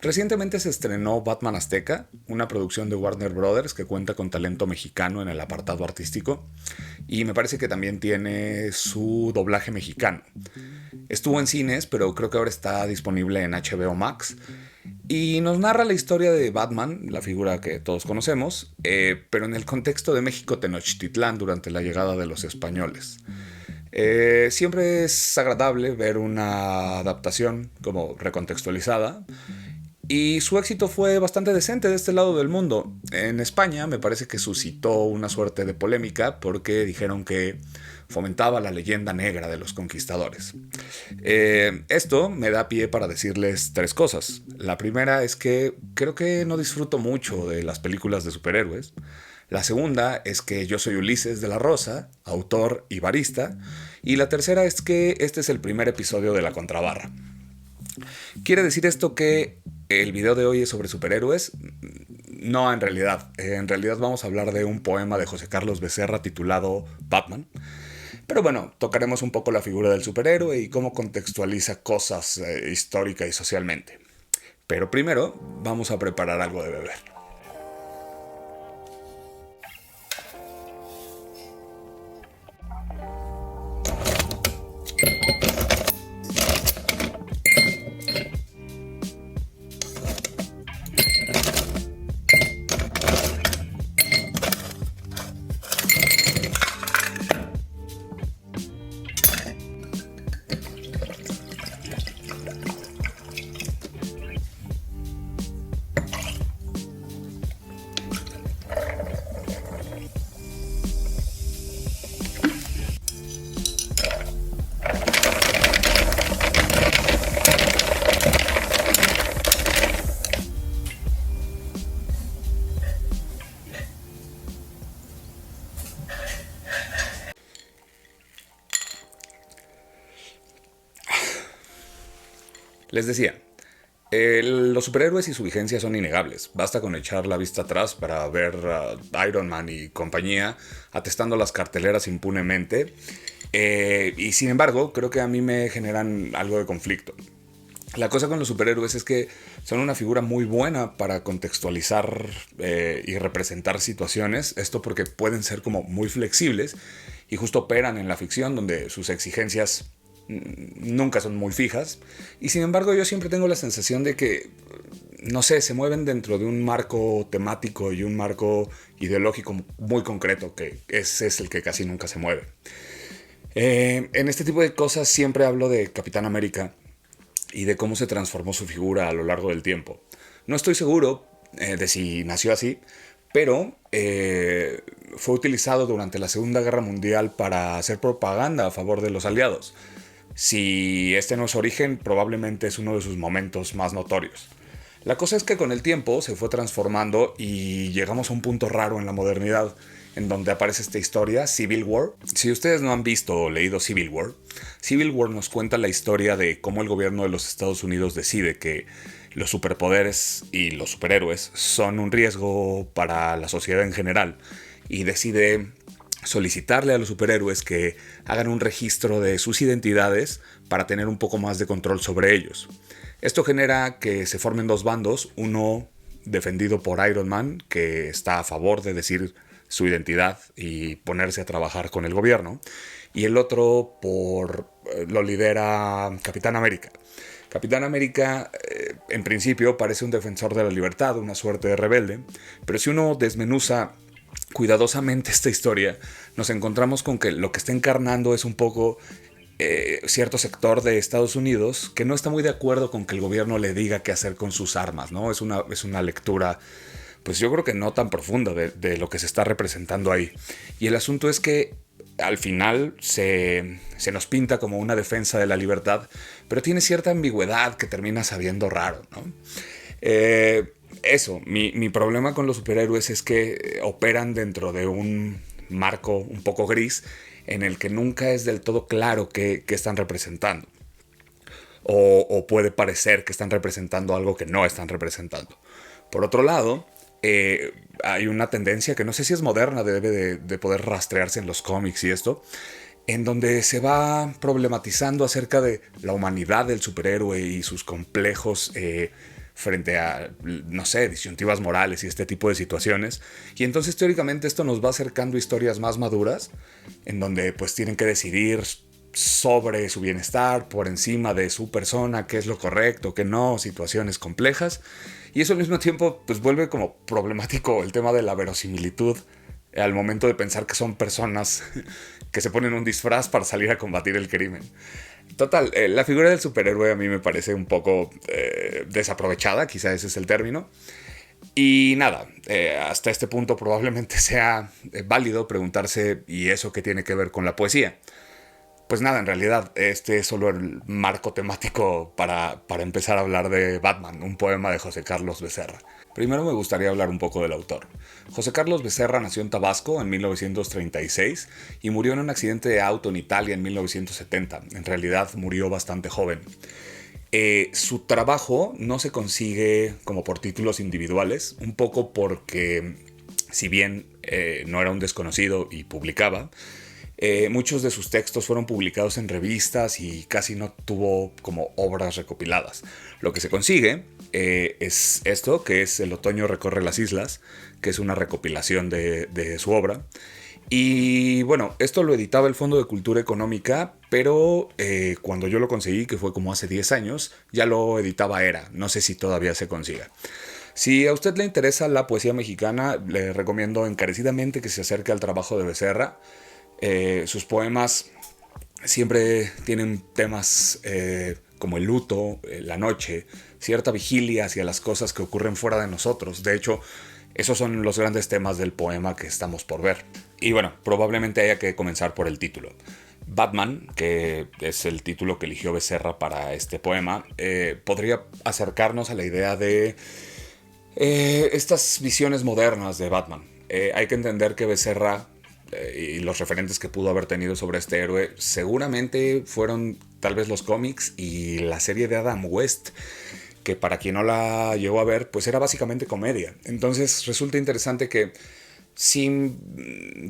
Recientemente se estrenó Batman Azteca, una producción de Warner Brothers que cuenta con talento mexicano en el apartado artístico y me parece que también tiene su doblaje mexicano. Estuvo en cines, pero creo que ahora está disponible en HBO Max y nos narra la historia de Batman, la figura que todos conocemos, pero en el contexto de México Tenochtitlán durante la llegada de los españoles. Siempre es agradable ver una adaptación como recontextualizada y su éxito fue bastante decente de este lado del mundo. En España me parece que suscitó una suerte de polémica porque dijeron que fomentaba la leyenda negra de los conquistadores. Esto me da pie para decirles tres cosas. La primera es que creo que no disfruto mucho de las películas de superhéroes. La segunda es que yo soy Ulises de la Rosa, autor y barista. Y la tercera es que este es el primer episodio de La Contrabarra. ¿Quiere decir esto que el video de hoy es sobre superhéroes? No, en realidad. En realidad vamos a hablar de un poema de José Carlos Becerra titulado Batman. Pero bueno, tocaremos un poco la figura del superhéroe y cómo contextualiza cosas histórica y socialmente. Pero primero vamos a preparar algo de beber. Les decía, los superhéroes y su vigencia son innegables. Basta con echar la vista atrás para ver a Iron Man y compañía atestando las carteleras impunemente. Y sin embargo, creo que a mí me generan algo de conflicto. La cosa con los superhéroes es que son una figura muy buena para contextualizar y representar situaciones. Esto porque pueden ser como muy flexibles y justo operan en la ficción donde sus exigencias nunca son muy fijas. Y sin embargo yo siempre tengo la sensación de que, no sé, se mueven dentro de un marco temático y un marco ideológico muy concreto, que ese es el que casi nunca se mueve. En este tipo de cosas siempre hablo de Capitán América y de cómo se transformó su figura a lo largo del tiempo. No estoy seguro de si nació así, pero fue utilizado durante la Segunda Guerra Mundial para hacer propaganda a favor de los aliados. Si este no es su origen, probablemente es uno de sus momentos más notorios. La cosa es que con el tiempo se fue transformando y llegamos a un punto raro en la modernidad, en donde aparece esta historia, Civil War. Si ustedes no han visto o leído Civil War nos cuenta la historia de cómo el gobierno de los Estados Unidos decide que los superpoderes y los superhéroes son un riesgo para la sociedad en general y decide solicitarle a los superhéroes que hagan un registro de sus identidades para tener un poco más de control sobre ellos. Esto genera que se formen dos bandos, uno defendido por Iron Man, que está a favor de decir su identidad y ponerse a trabajar con el gobierno, y el otro lo lidera Capitán América. Capitán América, en principio, parece un defensor de la libertad, una suerte de rebelde, pero si uno desmenuza cuidadosamente esta historia, nos encontramos con que lo que está encarnando es un poco cierto sector de Estados Unidos que no está muy de acuerdo con que el gobierno le diga qué hacer con sus armas, ¿no? Es una lectura, pues yo creo que no tan profunda de lo que se está representando ahí. Y el asunto es que al final se nos pinta como una defensa de la libertad, pero tiene cierta ambigüedad que termina sabiendo raro, ¿no? Mi problema con los superhéroes es que operan dentro de un marco un poco gris en el que nunca es del todo claro qué están representando. O puede parecer que están representando algo que no están representando. Por otro lado, hay una tendencia que no sé si es moderna, debe de poder rastrearse en los cómics y esto, en donde se va problematizando acerca de la humanidad del superhéroe y sus complejos frente a, no sé, disyuntivas morales y este tipo de situaciones. Y entonces teóricamente esto nos va acercando a historias más maduras, en donde pues tienen que decidir sobre su bienestar, por encima de su persona, qué es lo correcto, qué no, situaciones complejas. Y eso al mismo tiempo pues vuelve como problemático el tema de la verosimilitud al momento de pensar que son personas que se ponen un disfraz para salir a combatir el crimen. Total, la figura del superhéroe a mí me parece un poco desaprovechada, quizá ese es el término. Y nada, hasta este punto probablemente sea válido preguntarse, ¿y eso qué tiene que ver con la poesía? Pues nada, en realidad este es solo el marco temático para empezar a hablar de Batman, un poema de José Carlos Becerra. Primero me gustaría hablar un poco del autor. José Carlos Becerra nació en Tabasco en 1936 y murió en un accidente de auto en Italia en 1970. En realidad murió bastante joven. Su trabajo no se consigue como por títulos individuales, un poco porque si bien no era un desconocido y publicaba, muchos de sus textos fueron publicados en revistas y casi no tuvo como obras recopiladas. Lo que se consigue es esto, que es El otoño recorre las islas, que es una recopilación de su obra. Y bueno, esto lo editaba el Fondo de Cultura Económica, pero cuando yo lo conseguí, que fue como hace 10 años, ya lo editaba Era. No sé si todavía se consiga. Si a usted le interesa la poesía mexicana, le recomiendo encarecidamente que se acerque al trabajo de Becerra. Sus poemas siempre tienen temas como el luto, la noche, cierta vigilia hacia las cosas que ocurren fuera de nosotros. De hecho, esos son los grandes temas del poema que estamos por ver. Y bueno, probablemente haya que comenzar por el título. Batman, que es el título que eligió Becerra para este poema, podría acercarnos a la idea de estas visiones modernas de Batman. Hay que entender que Becerra y los referentes que pudo haber tenido sobre este héroe seguramente fueron tal vez los cómics y la serie de Adam West, que para quien no la llegó a ver, pues era básicamente comedia. Entonces resulta interesante que sin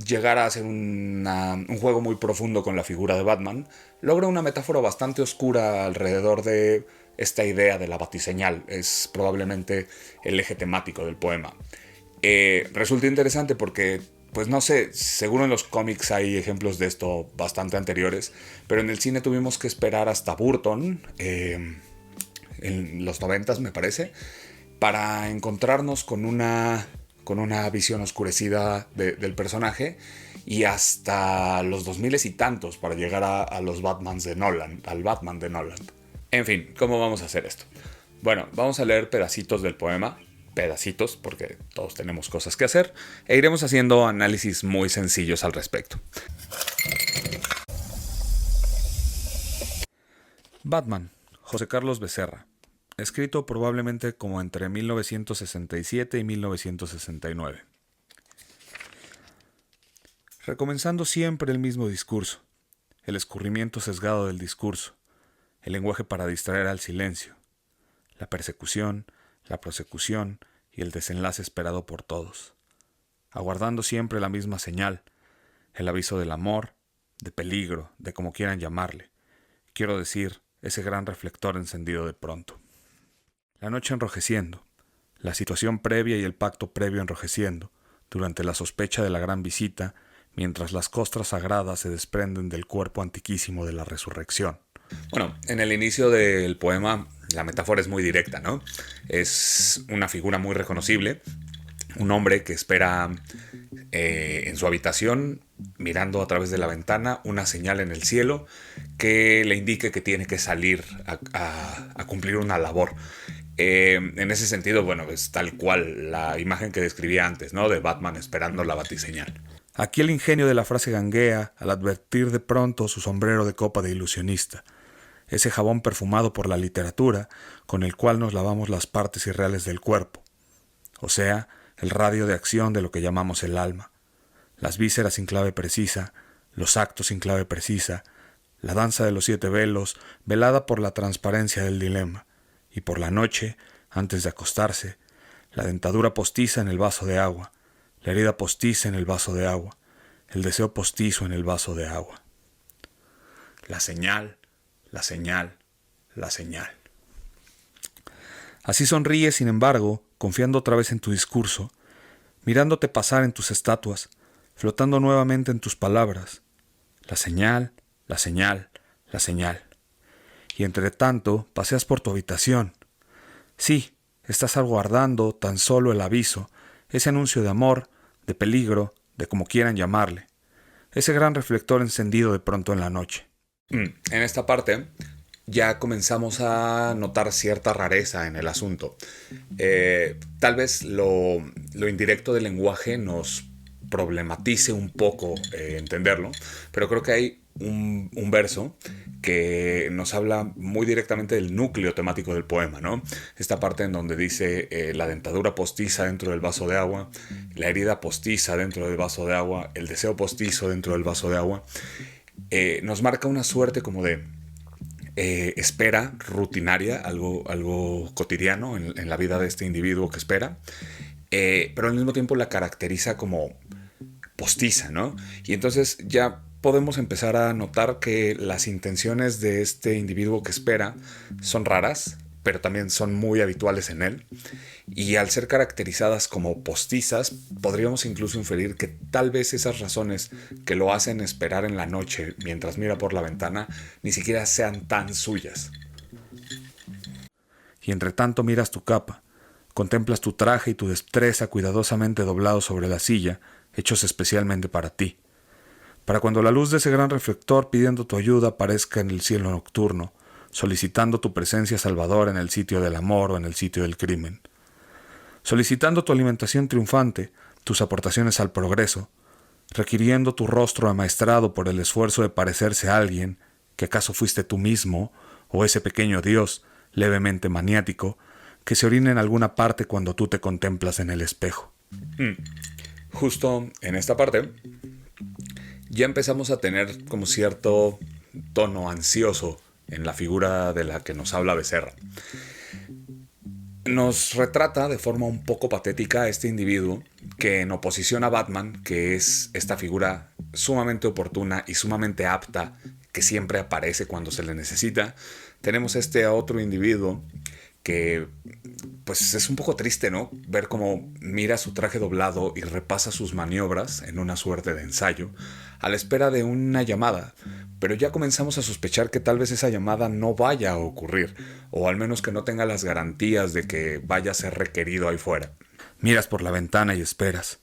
llegar a hacer un juego muy profundo con la figura de Batman, logra una metáfora bastante oscura alrededor de esta idea de la batiseñal. Es probablemente el eje temático del poema. Resulta interesante porque, pues no sé, seguro en los cómics hay ejemplos de esto bastante anteriores, pero en el cine tuvimos que esperar hasta Burton, en los 90 me parece, para encontrarnos con una visión oscurecida del personaje, y hasta los 2000 y tantos para llegar a los Batmans de Nolan, al Batman de Nolan. En fin, ¿cómo vamos a hacer esto? Bueno, vamos a leer pedacitos del poema, pedacitos porque todos tenemos cosas que hacer, e iremos haciendo análisis muy sencillos al respecto. Batman, José Carlos Becerra. Escrito probablemente como entre 1967 y 1969. Recomenzando siempre el mismo discurso, el escurrimiento sesgado del discurso, el lenguaje para distraer al silencio, la persecución, la prosecución y el desenlace esperado por todos, aguardando siempre la misma señal, el aviso del amor, de peligro, de como quieran llamarle, quiero decir, ese gran reflector encendido de pronto. La noche enrojeciendo, la situación previa y el pacto previo enrojeciendo, durante la sospecha de la gran visita, mientras las costras sagradas se desprenden del cuerpo antiquísimo de la resurrección. Bueno, en el inicio del poema la metáfora es muy directa, ¿no? Es una figura muy reconocible, un hombre que espera en su habitación, mirando a través de la ventana, una señal en el cielo que le indique que tiene que salir a cumplir una labor. En ese sentido, bueno, es tal cual la imagen que describía antes, ¿no? De Batman esperando la batiseñal. Aquí el ingenio de la frase ganguea al advertir de pronto su sombrero de copa de ilusionista, ese jabón perfumado por la literatura con el cual nos lavamos las partes irreales del cuerpo, o sea, el radio de acción de lo que llamamos el alma, las vísceras sin clave precisa, los actos sin clave precisa, la danza de los 7 velos, velada por la transparencia del dilema, y por la noche, antes de acostarse, la dentadura postiza en el vaso de agua, la herida postiza en el vaso de agua, el deseo postizo en el vaso de agua. La señal, la señal, la señal. Así sonríes, sin embargo, confiando otra vez en tu discurso, mirándote pasar en tus estatuas, flotando nuevamente en tus palabras. La señal, la señal, la señal. Y entre tanto, paseas por tu habitación. Sí, estás aguardando tan solo el aviso, ese anuncio de amor, de peligro, de como quieran llamarle. Ese gran reflector encendido de pronto en la noche. En esta parte ya comenzamos a notar cierta rareza en el asunto. Tal vez lo indirecto del lenguaje nos problematice un poco entenderlo, pero creo que hay un verso que nos habla muy directamente del núcleo temático del poema, ¿no? Esta parte en donde dice la dentadura postiza dentro del vaso de agua, la herida postiza dentro del vaso de agua, el deseo postizo dentro del vaso de agua, nos marca una suerte como de espera rutinaria, algo cotidiano en la vida de este individuo que espera, pero al mismo tiempo la caracteriza como postiza, ¿no? Y entonces ya podemos empezar a notar que las intenciones de este individuo que espera son raras, pero también son muy habituales en él. Y al ser caracterizadas como postizas, podríamos incluso inferir que tal vez esas razones que lo hacen esperar en la noche mientras mira por la ventana ni siquiera sean tan suyas. Y entre tanto miras tu capa, contemplas tu traje y tu destreza cuidadosamente doblados sobre la silla, hechos especialmente para ti. Para cuando la luz de ese gran reflector pidiendo tu ayuda aparezca en el cielo nocturno, solicitando tu presencia salvadora en el sitio del amor o en el sitio del crimen. Solicitando tu alimentación triunfante, tus aportaciones al progreso, requiriendo tu rostro amaestrado por el esfuerzo de parecerse a alguien, que acaso fuiste tú mismo, o ese pequeño dios, levemente maniático, que se orina en alguna parte cuando tú te contemplas en el espejo. Justo en esta parte ya empezamos a tener como cierto tono ansioso en la figura de la que nos habla Becerra. Nos retrata de forma un poco patética a este individuo que, en oposición a Batman, que es esta figura sumamente oportuna y sumamente apta, que siempre aparece cuando se le necesita, tenemos este otro individuo que pues es un poco triste, ¿no? Ver cómo mira su traje doblado y repasa sus maniobras en una suerte de ensayo, a la espera de una llamada, pero ya comenzamos a sospechar que tal vez esa llamada no vaya a ocurrir, o al menos que no tenga las garantías de que vaya a ser requerido ahí fuera. Miras por la ventana y esperas.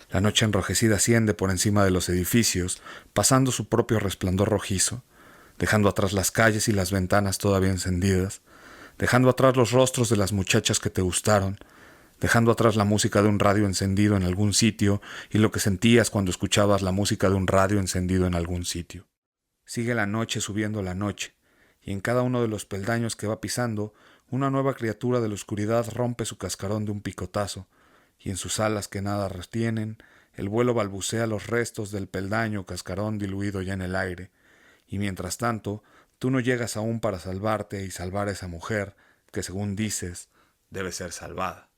La noche enrojecida asciende por encima de los edificios, pasando su propio resplandor rojizo, dejando atrás las calles y las ventanas todavía encendidas, dejando atrás los rostros de las muchachas que te gustaron, dejando atrás la música de un radio encendido en algún sitio y lo que sentías cuando escuchabas la música de un radio encendido en algún sitio. Sigue la noche subiendo la noche, y en cada uno de los peldaños que va pisando, una nueva criatura de la oscuridad rompe su cascarón de un picotazo, y en sus alas que nada retienen, el vuelo balbucea los restos del peldaño o cascarón diluido ya en el aire, y mientras tanto, tú no llegas aún para salvarte y salvar a esa mujer que, según dices, debe ser salvada.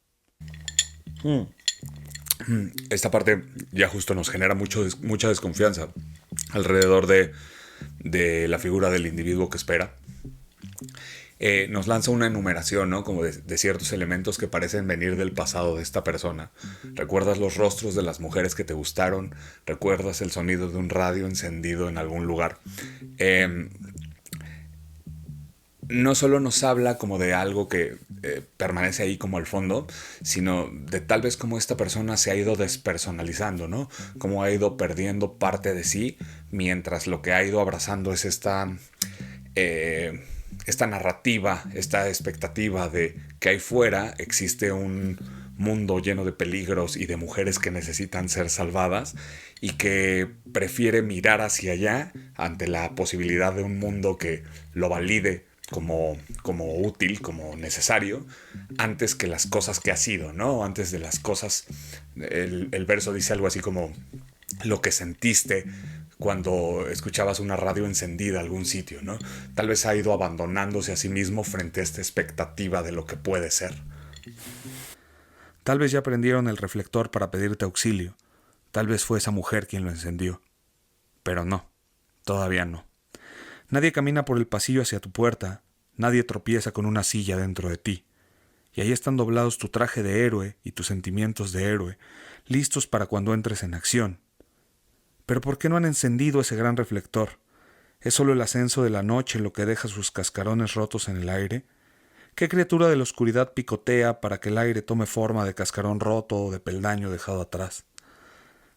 Esta parte ya justo nos genera mucha desconfianza alrededor de la figura del individuo que espera. Nos lanza una enumeración, ¿no? Como de ciertos elementos que parecen venir del pasado de esta persona. Recuerdas los rostros de las mujeres que te gustaron, recuerdas el sonido de un radio encendido en algún lugar. No solo nos habla como de algo que permanece ahí como al fondo, sino de tal vez cómo esta persona se ha ido despersonalizando, ¿no? Cómo ha ido perdiendo parte de sí, mientras lo que ha ido abrazando es esta narrativa, esta expectativa de que ahí fuera existe un mundo lleno de peligros y de mujeres que necesitan ser salvadas, y que prefiere mirar hacia allá ante la posibilidad de un mundo que lo valide como útil, como necesario, antes que las cosas que ha sido, ¿no? Antes de las cosas. El verso dice algo así como lo que sentiste cuando escuchabas una radio encendida en algún sitio, ¿no? Tal vez ha ido abandonándose a sí mismo frente a esta expectativa de lo que puede ser. Tal vez ya prendieron el reflector para pedirte auxilio. Tal vez fue esa mujer quien lo encendió. Pero no, todavía no. Nadie camina por el pasillo hacia tu puerta, nadie tropieza con una silla dentro de ti. y ahí están doblados tu traje de héroe y tus sentimientos de héroe, listos para cuando entres en acción. Pero ¿por qué no han encendido ese gran reflector? ¿Es solo el ascenso de la noche lo que deja sus cascarones rotos en el aire? ¿Qué criatura de la oscuridad picotea para que el aire tome forma de cascarón roto o de peldaño dejado atrás?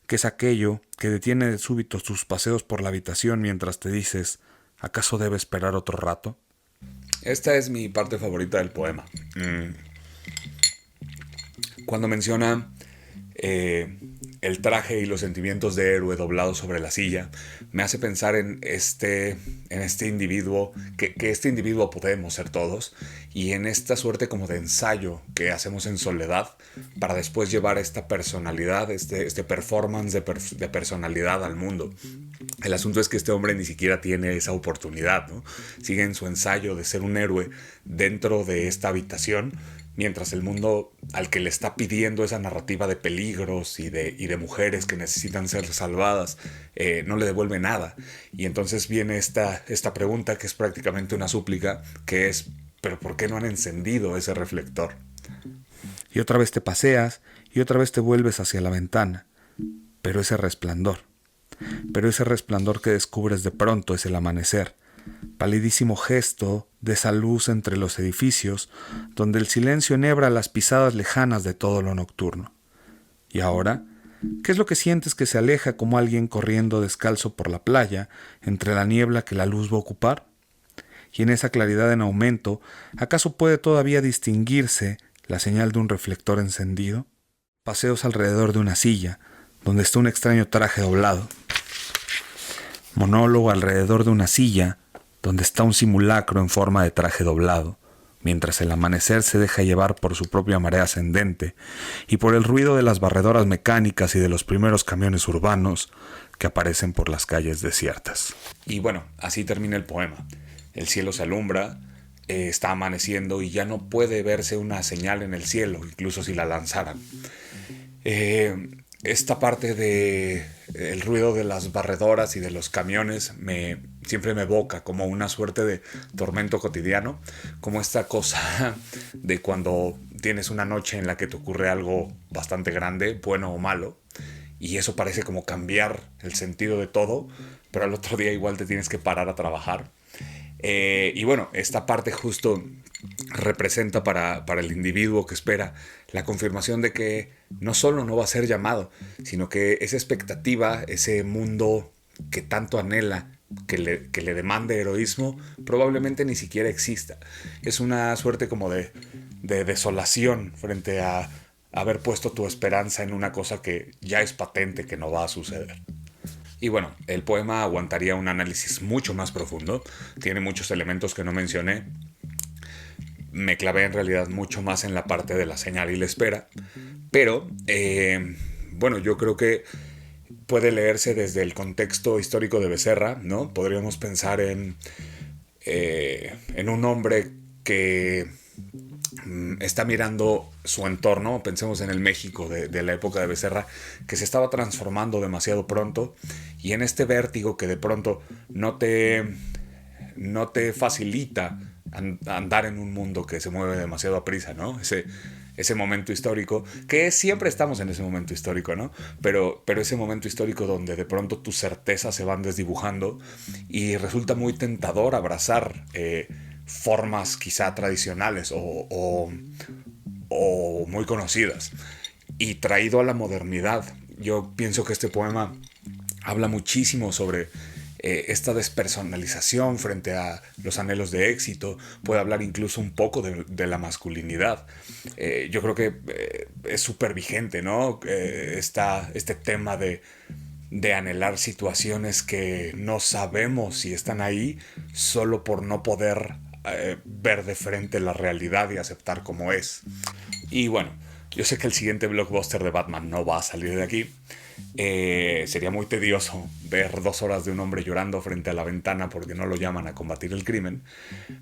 ¿Qué es aquello que detiene de súbito tus paseos por la habitación mientras te dices, ¿acaso debe esperar otro rato? Esta es mi parte favorita del poema. Cuando menciona el traje y los sentimientos de héroe doblados sobre la silla, me hace pensar en este individuo, que este individuo podemos ser todos, y en esta suerte como de ensayo que hacemos en soledad para después llevar esta personalidad, este performance de personalidad al mundo. El asunto es que este hombre ni siquiera tiene esa oportunidad, ¿no? Sigue en su ensayo de ser un héroe dentro de esta habitación, mientras el mundo al que le está pidiendo esa narrativa de peligros y de mujeres que necesitan ser salvadas no le devuelve nada. Y entonces viene esta pregunta que es prácticamente una súplica, que es, ¿pero por qué no han encendido ese reflector? Y otra vez te paseas y otra vez te vuelves hacia la ventana. Pero ese resplandor que descubres de pronto es el amanecer, palidísimo gesto de esa luz entre los edificios, donde el silencio enhebra las pisadas lejanas de todo lo nocturno. Y ahora, ¿qué es lo que sientes que se aleja como alguien corriendo descalzo por la playa, entre la niebla que la luz va a ocupar? Y en esa claridad en aumento, ¿acaso puede todavía distinguirse la señal de un reflector encendido? Paseos alrededor de una silla, donde está un extraño traje doblado. Monólogo alrededor de una silla, donde está un simulacro en forma de traje doblado, mientras el amanecer se deja llevar por su propia marea ascendente y por el ruido de las barredoras mecánicas y de los primeros camiones urbanos que aparecen por las calles desiertas. Y bueno, así termina el poema. El cielo se alumbra, está amaneciendo y ya no puede verse una señal en el cielo, incluso si la lanzaran. Esta parte de el ruido de las barredoras y de los camiones siempre me evoca como una suerte de tormento cotidiano, como esta cosa de cuando tienes una noche en la que te ocurre algo bastante grande, bueno o malo, y eso parece como cambiar el sentido de todo, pero al otro día igual te tienes que parar a trabajar. Y bueno, esta parte justo representa para el individuo que espera la confirmación de que no solo no va a ser llamado, sino que esa expectativa, ese mundo que tanto anhela, que le demande heroísmo, probablemente ni siquiera exista. Es una suerte como de desolación frente a haber puesto tu esperanza en una cosa que ya es patente que no va a suceder. Y bueno, el poema aguantaría un análisis mucho más profundo, tiene muchos elementos que no mencioné. Me clavé en realidad mucho más en la parte de la señal y la espera, pero bueno, yo creo que puede leerse desde el contexto histórico de Becerra, ¿no? Podríamos pensar en un hombre que está mirando su entorno, pensemos en el México de la época de Becerra, que se estaba transformando demasiado pronto, y en este vértigo que de pronto no te facilita andar en un mundo que se mueve demasiado a prisa, ¿no? Ese momento histórico, que siempre estamos en ese momento histórico, ¿no? Pero ese momento histórico donde de pronto tus certezas se van desdibujando y resulta muy tentador abrazar formas quizá tradicionales o muy conocidas. Y traído a la modernidad, yo pienso que este poema habla muchísimo sobre esta despersonalización frente a los anhelos de éxito. Puede hablar incluso un poco de la masculinidad. Yo creo que es súper vigente, ¿no? Este tema de anhelar situaciones que no sabemos si están ahí solo por no poder ver de frente la realidad y aceptar como es. Y bueno, yo sé que el siguiente blockbuster de Batman no va a salir de aquí. Sería muy tedioso ver 2 horas de un hombre llorando frente a la ventana porque no lo llaman a combatir el crimen.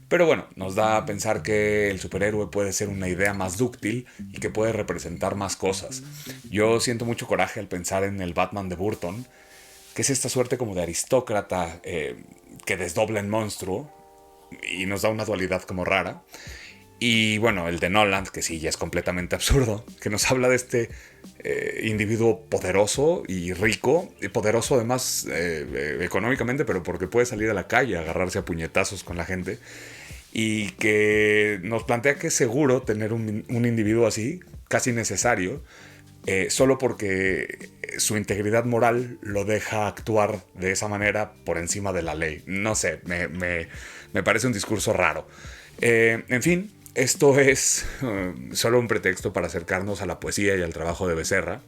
Pero bueno, nos da a pensar que el superhéroe puede ser una idea más dúctil y que puede representar más cosas. Yo siento mucho coraje al pensar en el Batman de Burton, que es esta suerte como de aristócrata que desdobla en monstruo y nos da una dualidad como rara. Y bueno, el de Nolan, que sí, ya es completamente absurdo, que nos habla de este individuo poderoso y rico, y poderoso además económicamente, pero porque puede salir a la calle a agarrarse a puñetazos con la gente, y que nos plantea que es seguro tener un individuo así, casi necesario, solo porque su integridad moral lo deja actuar de esa manera por encima de la ley. No sé, me parece un discurso raro. En fin, esto es solo un pretexto para acercarnos a la poesía y al trabajo de Becerra,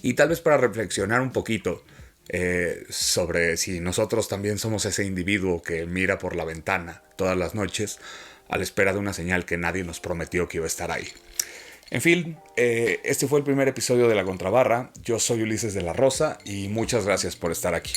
y tal vez para reflexionar un poquito sobre si nosotros también somos ese individuo que mira por la ventana todas las noches a la espera de una señal que nadie nos prometió que iba a estar ahí. En fin, este fue el primer episodio de La Contrabarra. Yo soy Ulises de la Rosa y muchas gracias por estar aquí.